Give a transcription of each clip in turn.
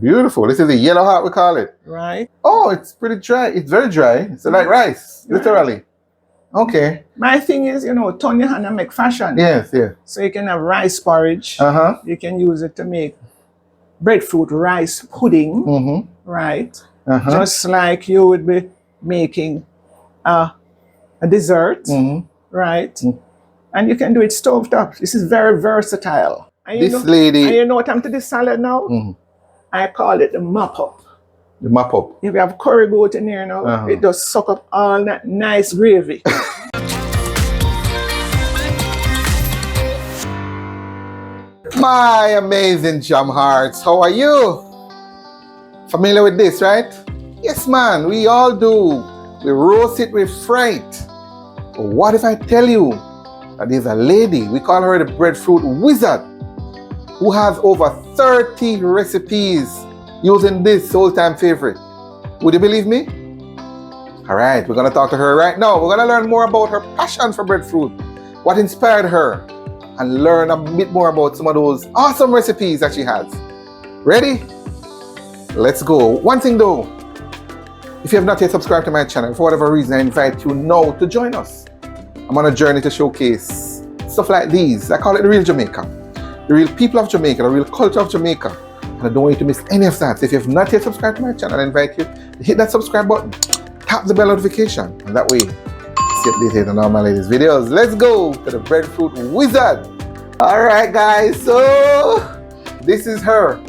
Beautiful. This is the yellow heart, we call it. Right. Oh, it's pretty dry. It's very dry. It's like rice, literally. Okay. My thing is, you know, turn your hand and make fashion. Yes, yes. So you can have rice porridge. You can use it to make breadfruit rice pudding. Right. Just like you would be making a dessert. Right. And you can do it stoved up. This is very versatile. And This lady. And you know what I'm to this salad now? I call it the mop up. The mop up. If you have curry goat in here now, it does suck up all that nice gravy. My amazing jam hearts, how are you? Familiar with this, right? Yes, man, we all do. We roast it, we fry it. But what if I tell you that there's a lady, we call her the breadfruit wizard, who has over 30 recipes using this all-time favorite. Would you believe me? All right, we're gonna talk to her right now. We're gonna learn more about her passion for breadfruit, what inspired her, and learn a bit more about some of those awesome recipes that she has. Ready? Let's go. One thing though, if you have not yet subscribed to my channel, for whatever reason, I invite you now to join us. I'm on a journey to showcase stuff like these. I call it the real Jamaica. The real people of Jamaica, the real culture of Jamaica. And I don't want you to miss any of that. So if you have not yet subscribed to my channel, I invite you to hit that subscribe button, tap the bell notification, and that way, see updated on all my latest videos. Let's go to the breadfruit wizard. All right, guys. So this is her,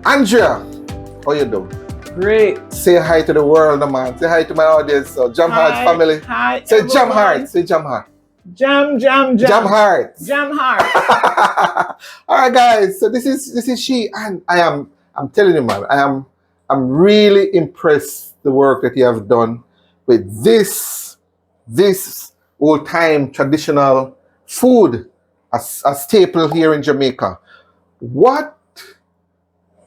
Andrea. How you doing? Great. Say hi to the world, man. Say hi to my audience. So Jam Heart family. Hi. Say everyone. Jam Heart. Say Jam Heart. Jam. Jam Heart. Jam Heart. All right, guys. So this is she, and I'm telling you, man. I'm really impressed the work that you have done with this old-time traditional food, a staple here in Jamaica. What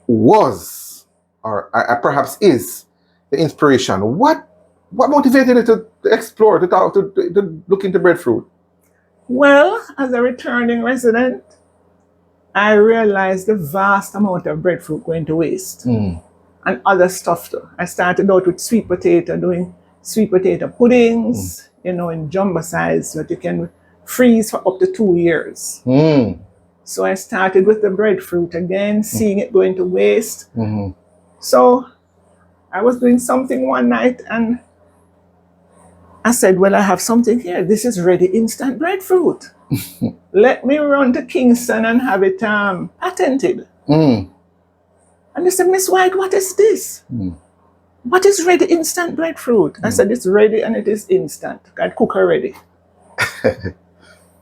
was, or perhaps is, the inspiration? What motivated you to explore, to look into breadfruit? Well, as a returning resident, I realized the vast amount of breadfruit going to waste. And other stuff too. I started out with sweet potato, doing sweet potato puddings, you know, in jumbo size that you can freeze for up to 2 years. So I started with the breadfruit again, seeing it going to waste. So I was doing something one night and I said, well, I have something here. This is ready instant breadfruit. Let me run to Kingston and have it patented. And they said, Miss White, what is this? What is ready instant breadfruit? I said, it's ready and it is instant. I cook already.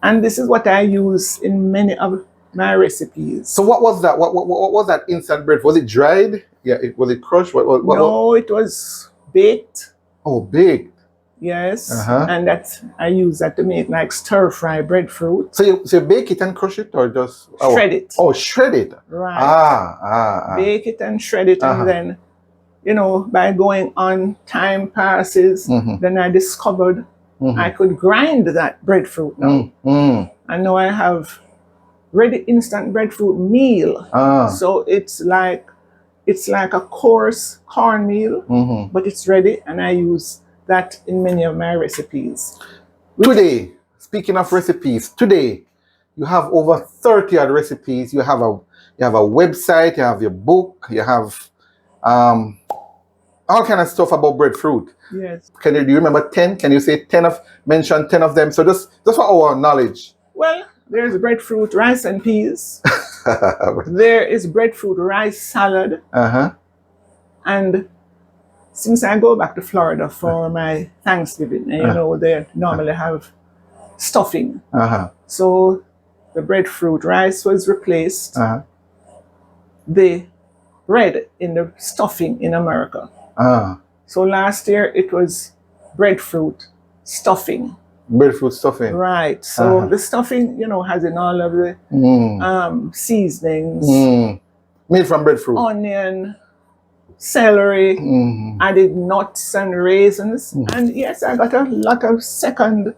And this is what I use in many of my recipes. So what was that? What was that instant bread? Was it dried? Yeah, was it crushed? No, it was baked. Oh, baked. Yes, and I use that to make like stir-fry breadfruit. So you bake it and crush it, or just shred it? Oh, shred it. Right. Bake it and shred it, and then, you know, by going on, time passes. Then I discovered I could grind that breadfruit now, and now I have ready instant breadfruit meal. So it's like a coarse cornmeal, but it's ready, and I use that in many of my recipes. Today, speaking of recipes, today you have over 30 odd recipes. You have a website, you have your book, you have all kind of stuff about breadfruit. Yes. Do you remember 10? Can you say mention 10 of them? So just for our knowledge. Well, there's breadfruit rice and peas. There is breadfruit rice salad. And since I go back to Florida for my Thanksgiving, and you know, they normally have stuffing. So the breadfruit rice was replaced. The bread in the stuffing in America. So last year it was breadfruit stuffing. Breadfruit stuffing. Right. So the stuffing, you know, has in all of the seasonings. Made from breadfruit. Onion, celery, added nuts and raisins. And yes, I got a lot of second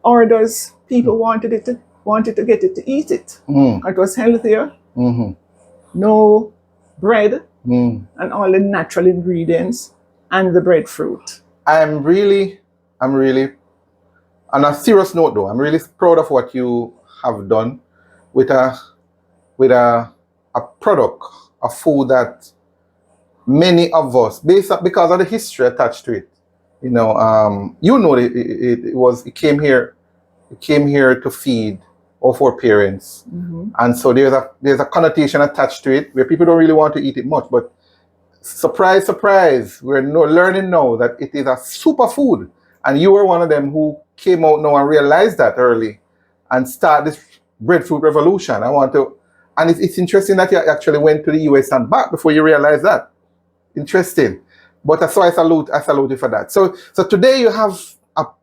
orders. People wanted to get it to eat it. It was healthier. No bread and all the natural ingredients and the breadfruit. I'm really, on a serious note though, I'm really proud of what you have done with a product, a food that many of us, because of the history attached to it, it came here to feed our foreparents, and so there's a connotation attached to it where people don't really want to eat it much, but surprise, surprise, we're learning now that it is a superfood, and you were one of them who came out now and realized that early and start this breadfruit revolution. And it's interesting that you actually went to the US and back before you realized that. Interesting. But so I salute you for that. So today you have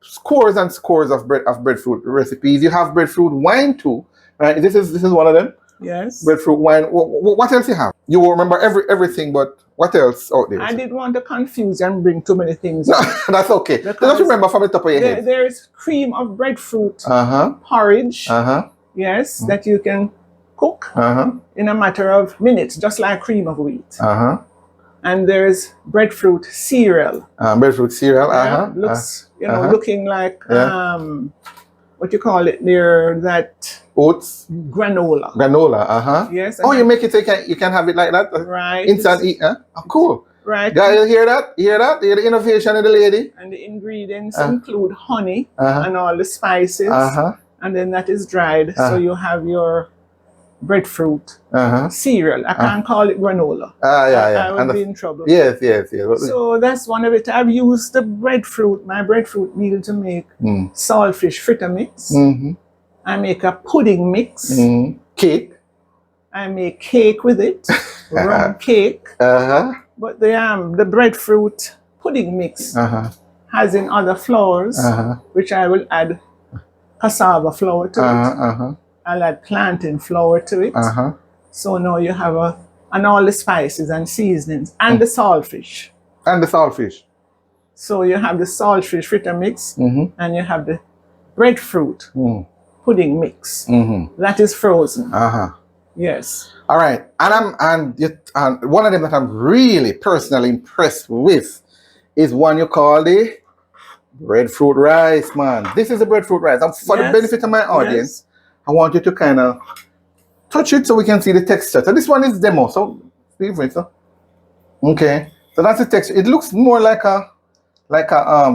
scores and scores of breadfruit recipes. You have breadfruit wine too, right? This is one of them. Yes. Breadfruit wine. What else you have? You will remember everything, but what else out there? I didn't want to confuse and bring too many things. No, that's okay. Just remember from the top of your head. There is cream of breadfruit porridge. Yes, that you can cook in a matter of minutes, just like cream of wheat. And there's breadfruit cereal. Breadfruit cereal. Looks, looking like what you call it there, that oats, granola. Yes. Oh, you make it so you can have it like that, right? Instant eat, huh? Oh, cool. Right. Guys, you hear that? You hear the innovation of the lady? And the ingredients include honey and all the spices, and then that is dried. So you have your breadfruit cereal. I can't call it granola. I would be in trouble. Yes. So that's one of it. I've used my breadfruit meal to make saltfish fritter mix. I make a pudding mix. Cake. I make cake with it, rum cake. But the breadfruit pudding mix has in other flours, which I will add cassava flour to it. I'll add plantain flour to it. So now you have and all the spices and seasonings and the saltfish. So you have the saltfish fritter mix and you have the breadfruit pudding mix. That is frozen. Yes. All right. And one of them that I'm really personally impressed with is one you call the breadfruit rice, man. This is the breadfruit rice. And for the benefit of my audience, I want you to kind of touch it so we can see the texture. So this one is demo. So okay. So that's the texture. It looks more like a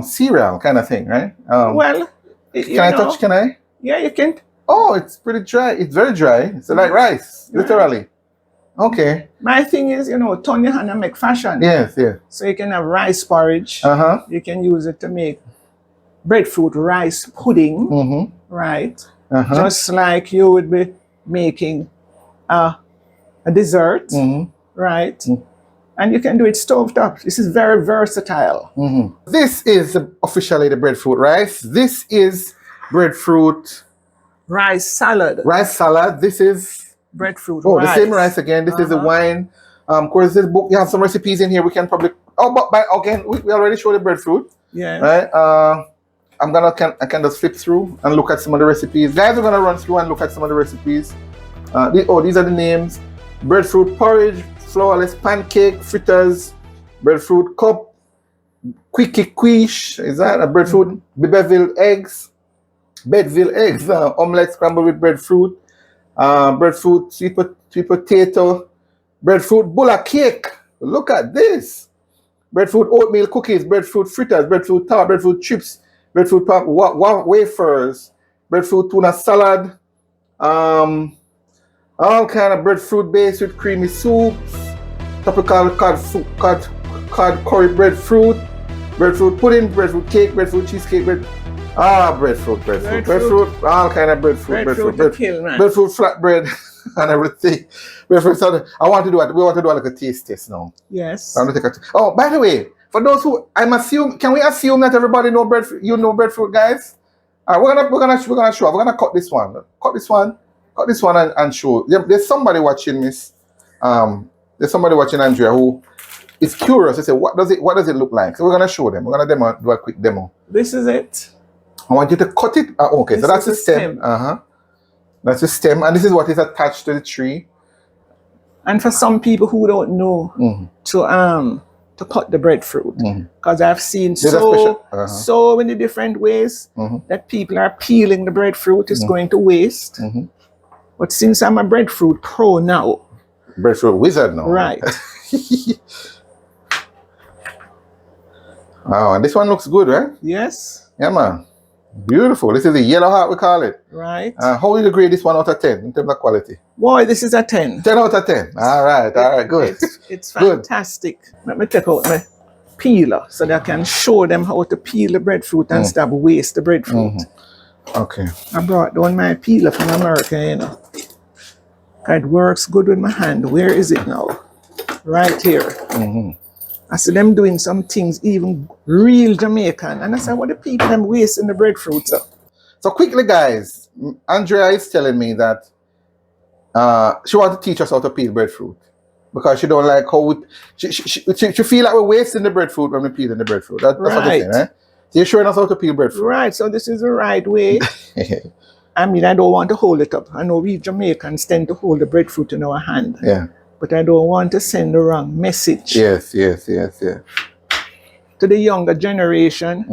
cereal kind of thing, right? Can I touch? Can I? Yeah, you can. Oh, it's pretty dry. It's very dry. It's like rice, literally. Okay. My thing is, turn your hand and make fashion. Yes. So you can have rice porridge. You can use it to make breadfruit rice pudding, right? Just like you would be making a dessert, right? And you can do it stoved up. This is very versatile. This is officially the breadfruit rice. This is breadfruit rice salad. This is breadfruit rice. The same rice again. This is the wine. Of course, this book, you have some recipes in here. We can probably... but again, we already showed the breadfruit. Yeah. Right? I can just flip through and look at some of the recipes. Guys, we're gonna run through and look at some of the recipes. These are the names: breadfruit porridge, flourless pancake, fritters, breadfruit cup, quickie quiche. Is that a breadfruit? Bedville eggs, omelette scrambled with breadfruit, breadfruit sweet potato, breadfruit bulla cake. Look at this. Breadfruit oatmeal cookies, breadfruit fritters, breadfruit tart, breadfruit chips, breadfruit pop, wafers, breadfruit tuna salad, all kind of breadfruit based with creamy soups, tropical cod curry breadfruit, breadfruit pudding, breadfruit cake, breadfruit cheesecake, breadfruit, all kind of breadfruit, breadfruit flatbread and everything. Breadfruit salad. We want to do like a taste test now. Yes. By the way, for those who can we assume that everybody know breadfruit? You know breadfruit, guys. All right, we're gonna show. We're gonna cut this one and show. There's somebody watching Miss. There's somebody watching Andrea who is curious. They say, what does it look like? So we're gonna show them. We're gonna do a quick demo. This is it. I want you to cut it. Okay, so that's the stem. That's the stem, and this is what is attached to the tree. And for some people who don't know to cut the breadfruit, because I've seen so many different ways that people are peeling the breadfruit. It's going to waste. But since I'm a breadfruit pro now, breadfruit wizard now, right? Wow, and this one looks good, right? Yes. Yeah, man. Beautiful. This is the yellow heart, we call it. Right. How would you grade this one out of 10 in terms of quality? Boy, this is a 10. 10 out of 10. All right, good. It's fantastic. Let me take out my peeler so that I can show them how to peel the breadfruit and stop waste the breadfruit. Okay. I brought down my peeler from America, you know. It works good with my hand. Where is it now? Right here. I see them doing some things even real Jamaican. And I said, what the people them wasting the breadfruit? So quickly, guys, Andrea is telling me that she wants to teach us how to peel breadfruit. Because she don't like how she feel like we're wasting the breadfruit when we're peeling the breadfruit. That's what you're saying, right? So you're showing us how to peel breadfruit. Right, so this is the right way. I mean, I don't want to hold it up. I know we Jamaicans tend to hold the breadfruit in our hand. Yeah. But I don't want to send the wrong message. Yes. To the younger generation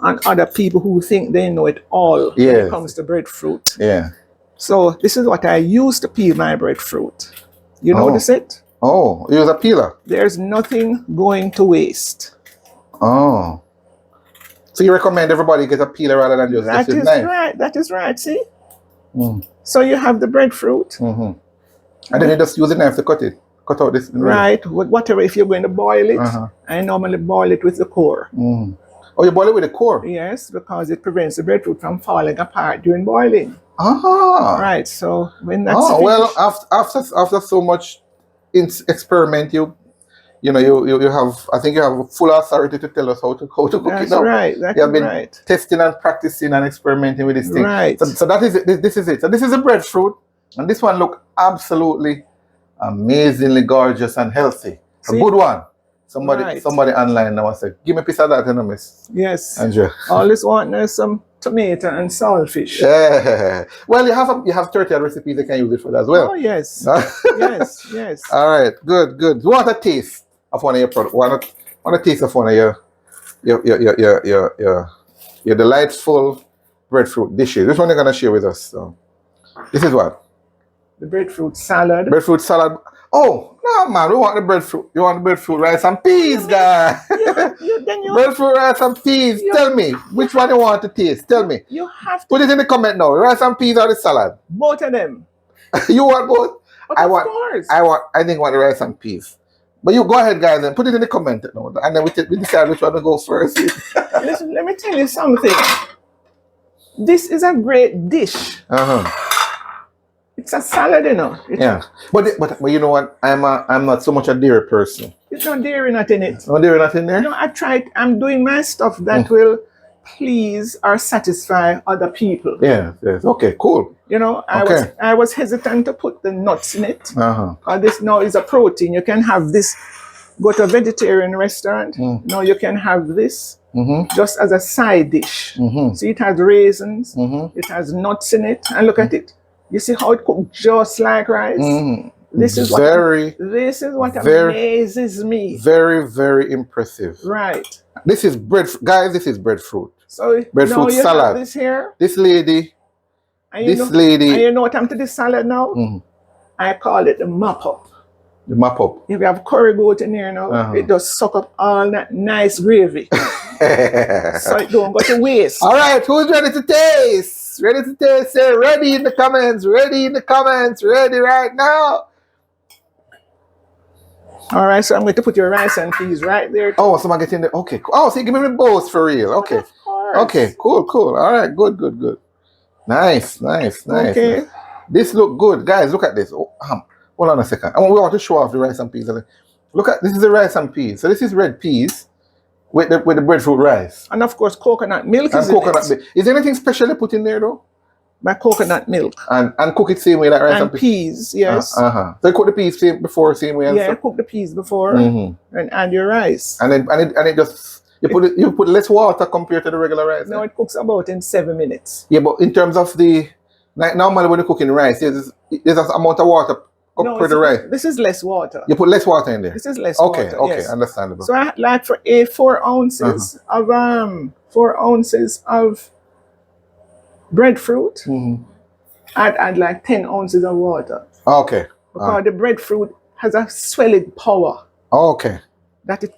and other people who think they know it all when it comes to breadfruit. Yeah. So this is what I use to peel my breadfruit. You notice it? Oh, you use a peeler? There's nothing going to waste. Oh. So you recommend everybody get a peeler rather than just That is knife? right. That is right. See? So you have the breadfruit. And then you just use the knife to cut it. Cut out this. Right. Whatever, if you're going to boil it, I normally boil it with the core. Oh, you boil it with the core? Yes, because it prevents the breadfruit from falling apart during boiling. Right. So when that's finished, well, after so much experiment, you have, I think you have full authority to tell us how to cook it now. That's right. You have been testing and practicing and experimenting with this thing. Right. So that is it. This is it. So this is a breadfruit, and this one look absolutely amazingly gorgeous and healthy. A good one. Somebody online now said, give me a piece of that, miss. Yes. Andrea. All this want is some tomato and saltfish. Yeah. Well, you have 30 recipes that can use it for that as well. Oh yes. yes. All right. Good. Want a taste of one of your products? Want a taste of one of your delightful breadfruit dishes? Which one are you gonna share with us? So, this is what? The breadfruit salad. Breadfruit salad. Oh no, man! We want the breadfruit. You want the breadfruit rice and peas, guy? Breadfruit rice and peas. Tell me which one you want to taste. Tell me. You have to put it in the comment now. Rice and peas or the salad? Both of them. You want both? But of course. I think I want the rice and peas. But you go ahead, guys, and put it in the comment now, and then we decide which one to go first. Listen, let me tell you something. This is a great dish. It's a salad, you know. But you know what? I'm not so much a dairy person. There's no dairy nut in it. No dairy nut in there? No, I tried. I'm doing my stuff that will please or satisfy other people. Yes. Okay, cool. You know, I was hesitant to put the nuts in it. This now is a protein. You can have this. Go to a vegetarian restaurant. Now you can have this just as a side dish. See, it has raisins. It has nuts in it. And look at it. You see how it cooked just like rice? This is what amazes me. Very, very impressive. Right. This is guys, this is breadfruit. So breadfruit salad. Have this here. This lady. And you know what I'm to this salad now? I call it the mop up. The mop up. If you have curry goat in here now, it does suck up all that nice gravy. So it don't go to waste. All right, who's ready to taste? Ready to taste? Say ready in the comments. Ready in the comments. Ready right now. All right, so I'm going to put your rice and peas right there. Oh, so I'm getting the okay. Oh, so you give me the bowls for real. Okay. Of course. Okay, cool. All right, good. Nice. Okay. This look good, guys. Look at this. Oh, hold on a second. We want to show off the rice and peas. Look at this is the rice and peas. So this is red peas with the breadfruit rice. And of course, coconut milk is milk. Is there anything specially put in there though? My coconut milk. And cook it same way like rice and peas. Yes. So you cook the peas same way. Yeah, cook the peas before and add your rice. And it just you put less water compared to the regular rice. No, it cooks about in 7 minutes. Yeah, but in terms of normally when you're cooking rice, there's an amount of water up for the rice. This is less water. You put less water in there. This is less Okay, water. okay, yes. understandable. So I like for 4 ounces of 4 ounces of breadfruit. I'd add like 10 ounces of water. Okay. Because the breadfruit has a swelling power. Okay. That to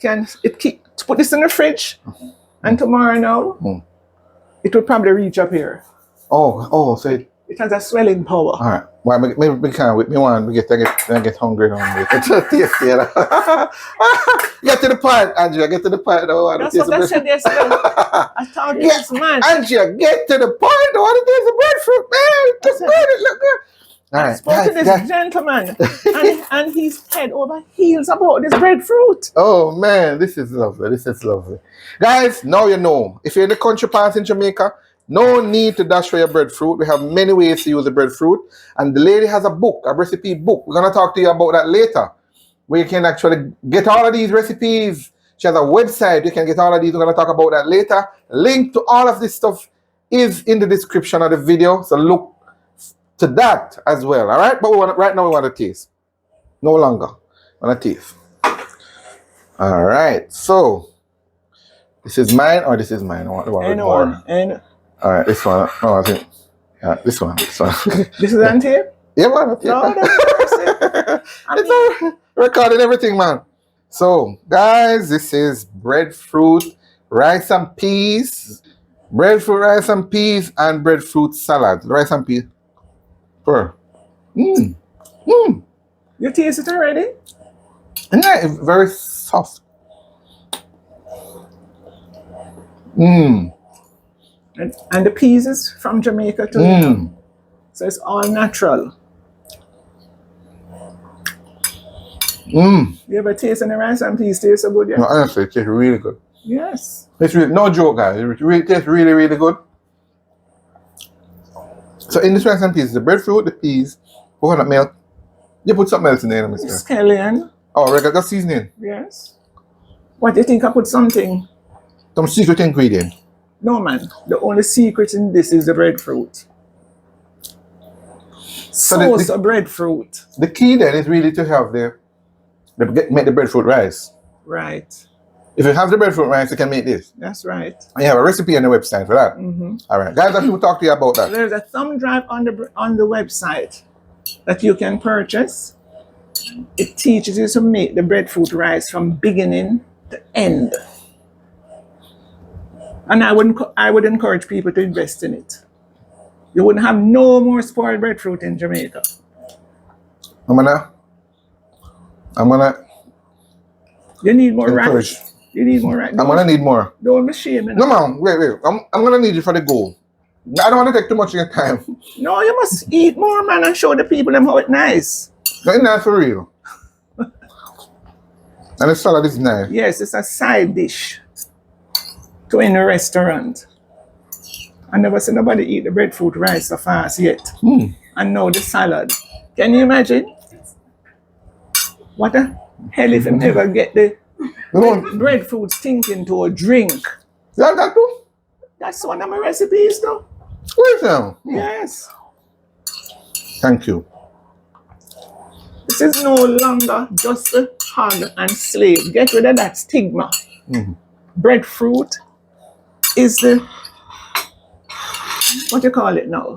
put this in the fridge, and tomorrow now, it will probably reach up here. So it has a swelling power. All right. Well, maybe we can't wait. Me want to get hungry now. It's tasty. Get to the point, Andrea. Get to the point. That's what I said yesterday. I told you this man. Andrea, get to the point. I want to taste the breadfruit, man. It looks good. It looks good. All right. I spoke to this gentleman, and he's head over heels about this breadfruit. Oh man, this is lovely. This is lovely. Guys, now you know. If you're in the country parts in Jamaica, no need to dash for your breadfruit. We have many ways to use the breadfruit. And the lady has a book, a recipe book. We're going to talk to you about that later, where you can actually get all of these recipes. She has a website. You can get all of these. We're going to talk about that later. Link to all of this stuff is in the description of the video. So look to that as well. All right? But right now we want to taste. No longer. We want to taste. All right. So, this is mine or this is mine? I want with more. All right, this one. Oh, I think. Yeah, this one. This one. This is on tape? Yeah, man. No, it's all recording everything, man. So, guys, this is breadfruit, rice and peas. Breadfruit, rice and peas, and breadfruit salad. Rice and peas. You taste it already? Yeah, it's very soft. And the peas is from Jamaica too. So it's all natural. You ever taste any rice and peas taste so good? Yeah? No, honestly, it tastes really good. Yes. It's really, no joke, guys. It tastes really, really good. So in this rice and peas, the breadfruit, the peas, coconut milk. You put something else in there, Mr. Scallion. Oh, regular seasoning. Yes. What do you think? I put something? Some secret ingredient. No, man. The only secret in this is the breadfruit. Sauce of breadfruit. The key then is really to have make the breadfruit rice. Right. If you have the breadfruit rice, you can make this. That's right. And you have a recipe on the website for that. All right, guys, I will talk to you about that. There's a thumb drive on the website that you can purchase. It teaches you to make the breadfruit rice from beginning to end. And I would encourage people to invest in it. You wouldn't have no more spoiled breadfruit in Jamaica. I'm gonna. You need more encourage. rice. You need more rice. I'm gonna need more. Don't be ashamed. No, man, wait. I'm gonna need you for the goal. I don't want to take too much of your time. No, you must eat more, man, and show the people them how it's nice. It's nice for real. And the salad is nice. Yes, it's a side dish to any restaurant. I never seen nobody eat the breadfruit rice so fast yet. And now the salad. Can you imagine? What the hell if you never get the breadfruit stinking to a drink? That too? That's one of my recipes though. Where's that? Yes. Thank you. This is no longer just a hog and slave. Get rid of that stigma. Breadfruit is the, what you call it now?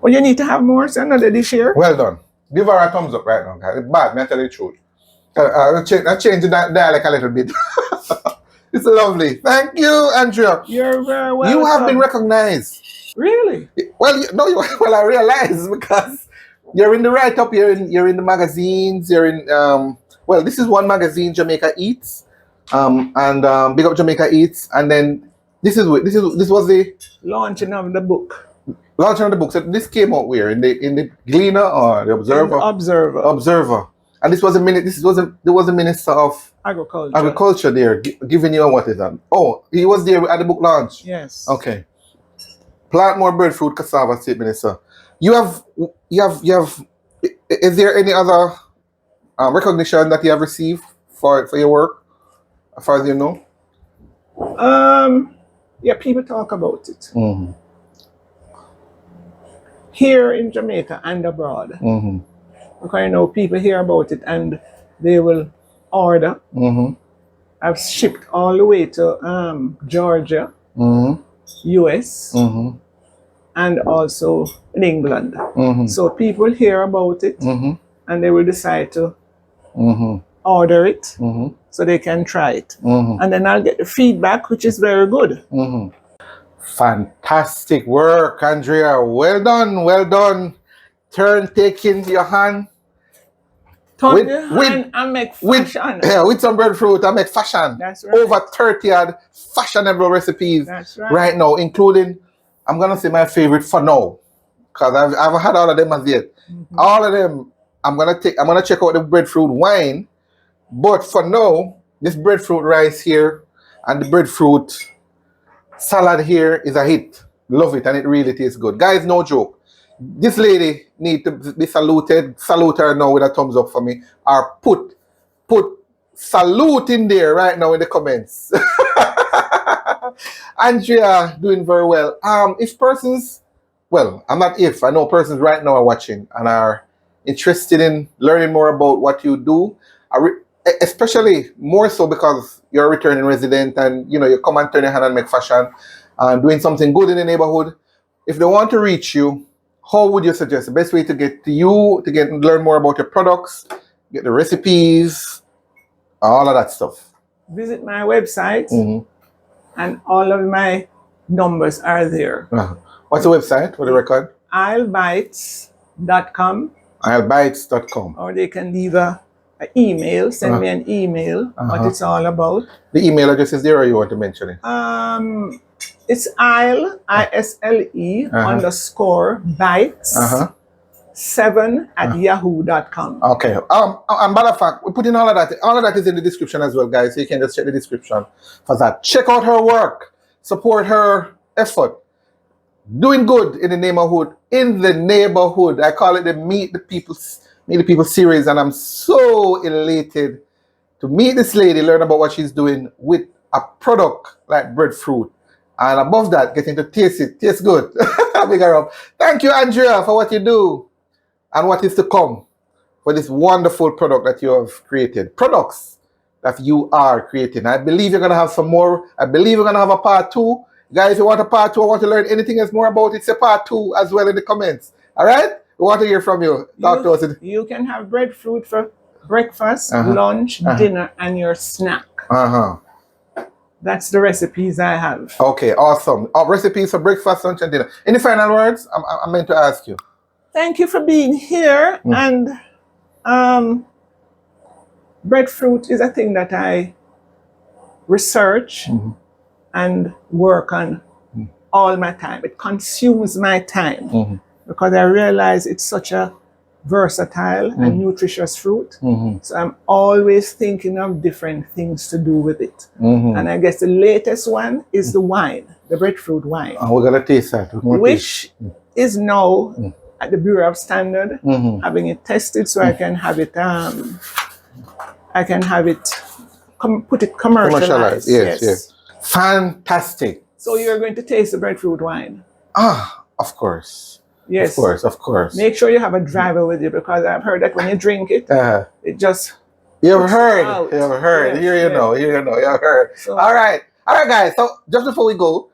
Well, you need to have more, so another dish here. Well done. Give her a thumbs up right now, guys. It's bad, me tell you the truth. I changed the dialect a little bit. It's lovely. Thank you, Andrea. You're very welcome. You have been recognized. Really? Well, well, I realize because you're in the write-up, you're in the magazines, you're in, well, this is one magazine, Jamaica Eats, and Big Up Jamaica Eats, and then this was the launching of the book. Launching of the book. So this came out where in the Gleaner or the Observer? Observer. And this was there was a minister of agriculture there giving you what is that? Oh, he was there at the book launch. Yes. Okay. Plant more breadfruit, cassava, state minister. You have. Is there any other recognition that you have received for your work, as far as you know? Yeah, people talk about it here in Jamaica and abroad. Because you know people hear about it and they will order. Mm-hmm. I've shipped all the way to Georgia, Mm-hmm. US, Mm-hmm. and also in England. Mm-hmm. So people hear about it Mm-hmm. and they will decide to Mm-hmm. order it Mm-hmm. so they can try it. Mm-hmm. And then I'll get the feedback, which is very good. Mm-hmm. Fantastic work, Andrea. Well done, well done. Turn taking your hand Turn the hand and make with fashion. with some breadfruit and make fashion. That's right. Over 30 odd fashionable recipes That's right. right now, including, I'm gonna say my favorite for now, because I've had all of them as yet. All of them, I'm gonna check out the breadfruit wine, but for now, this breadfruit rice here and the breadfruit salad here is a hit. Love it, and it really tastes good. Guys, no joke. This lady need to be saluted. Salute her now with a thumbs up for me. Or put salute in there right now in the comments. Andrea doing very well. If persons, well, I'm not if, I know persons right now are watching and are interested in learning more about what you do, especially more so because you're a returning resident and you know you come and turn your hand and make fashion and doing something good in the neighborhood. If they want to reach you, how would you suggest the best way to get to you, to learn more about your products, get the recipes, all of that stuff? Visit my website Mm-hmm. and all of my numbers are there. What's the website for the record? My-Island-Jamaica.com. My-Island-Jamaica.com. Or they can leave an email, send me an email, what it's all about. The email address is there, or you want to mention it? It's Isle, ISLE underscore bites 7 at yahoo.com. Okay. And matter of fact, we're putting all of that. All of that is in the description as well, guys. So you can just check the description for that. Check out her work. Support her effort. Doing good in the neighborhood. In the neighborhood. I call it the Meet the People series, and I'm so elated to meet this lady, learn about what she's doing with a product like breadfruit. And above that, getting to taste it. Tastes good. Big her up. Thank you, Andrea, for what you do and what is to come for this wonderful product that you have created. Products that you are creating. I believe you're going to have some more. I believe you're going to have a part 2. Guys, if you want a part 2 or want to learn anything else more about it, say part 2 as well in the comments. All right? We want to hear from you. Talk to us. You can have breadfruit for breakfast, lunch, dinner, and your snack. That's the recipes I have. Okay, awesome. Recipes for breakfast, lunch, and dinner. Any final words? I'm meant to ask you. Thank you for being here. And breadfruit is a thing that I research and work on all my time. It consumes my time because I realize it's such a versatile and nutritious fruit. So I'm always thinking of different things to do with it. And I guess the latest one is the wine, the breadfruit wine. We're going to taste that. Which is now at the Bureau of Standard, having it tested so I can have it put it commercialized. Yes. Fantastic. So you're going to taste the breadfruit wine? Of course. Yes. Of course. Make sure you have a driver with you because I've heard that when you drink it, it just... You've heard. Yes, here you know. You've heard. So, all right, guys. So just before we go,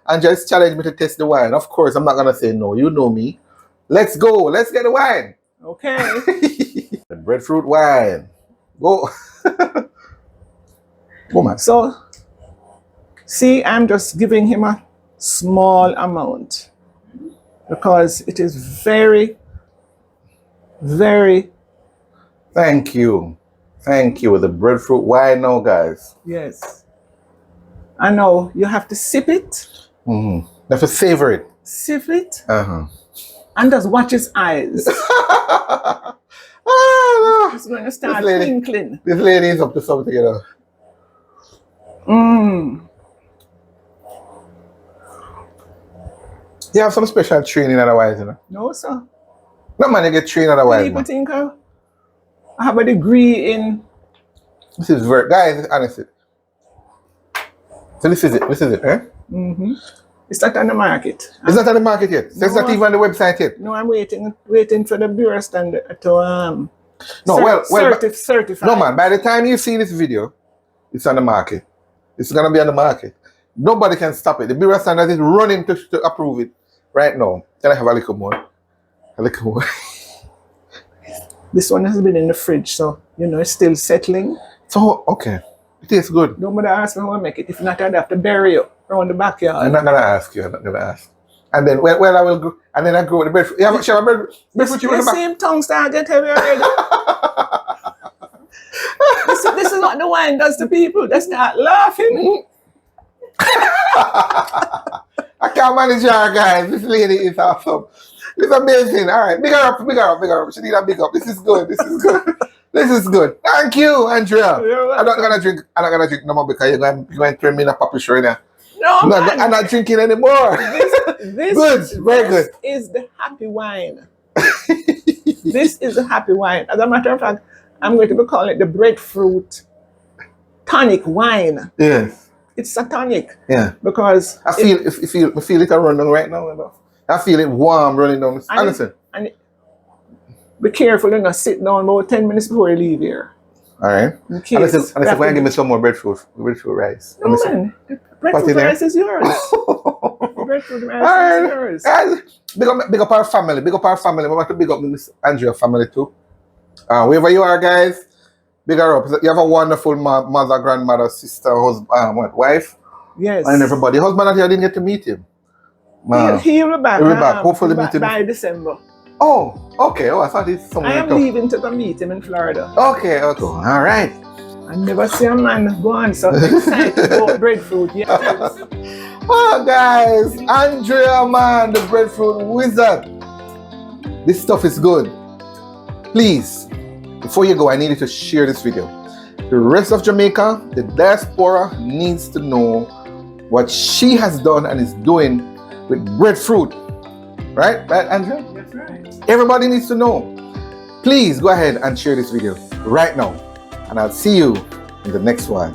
and just challenge me to test the wine. Of course, I'm not gonna say no. You know me. Let's go. Let's get the wine. Okay. The breadfruit wine. Go. Go, man. So, see, I'm just giving him a small amount because it is very, very... Thank you. The breadfruit wine now, guys. Yes. I know. You have to sip it. You have to savor it. Sip it. And just watch his eyes. It's going to start twinkling. This lady is up to something, you know. You have some special training otherwise, you know? No, sir. No, man, you get trained otherwise. People think I have a degree in... This is very... Guys, honestly. So this is it, eh? It's not on the market. It's not on the market yet. So it's No. not even on the website yet. No, I'm waiting for the bureau stand to No, certify. no man, by the time you see this video, it's on the market. It's gonna be on the market. Nobody can stop it. The bureau standard is running to approve it right now. Can I have a little more? A little more. This one has been in the fridge, so you know it's still settling. So okay. It tastes good. Nobody ask me how I make it. If not, I'd have to bury you around the backyard. I'm not gonna ask you, I'm not gonna ask. And then well I will go and then I grow the breadfruit. Yeah, shall I breadfruit you in The the back? same tongue start get heavy already. this is what the wine does to people. They start laughing. I can't manage her, guys. This lady is awesome. It's amazing. All right, big her up, big her up, big her up. She need a big up. This is good. This is good. This is good. Thank you, Andrea. I'm not gonna drink. I'm not gonna drink no more because you're going to turn me in a puppy show now. No, man. I'm not drinking anymore. This Good, very good. is the happy wine. This is the happy wine. As a matter of fact, I'm going to be calling it the breadfruit tonic wine. Yes. It's a tonic. Yeah. Because I feel it running right now. I feel it warm running down. Listen. And be careful and not sit down about 10 minutes before you leave here. All right. And listen, go and give me some more breadfruit rice. No, man. Breadfruit rice is yours. Breadfruit rice is yours. Big up our family. Big up our family. We want to big up Miss Andrea family too. Wherever you are, guys, big her up. You have a wonderful mother, grandmother, sister, husband, wife. Yes. And everybody. Husband, I didn't get to meet him. He will be back. He'll be back. Hopefully meet him by December. Oh, okay. Oh, I thought he's somewhere. I am leaving to go meet him in Florida. Okay. All right. I never see a man go on so excited about breadfruit. Yes. Oh, guys, Andrea, man, the breadfruit wizard. This stuff is good. Please, before you go, I need you to share this video. The rest of Jamaica, the diaspora needs to know what she has done and is doing with breadfruit. Right, Andrea? That's right. Everybody needs to know. Please go ahead and share this video right now. And I'll see you in the next one.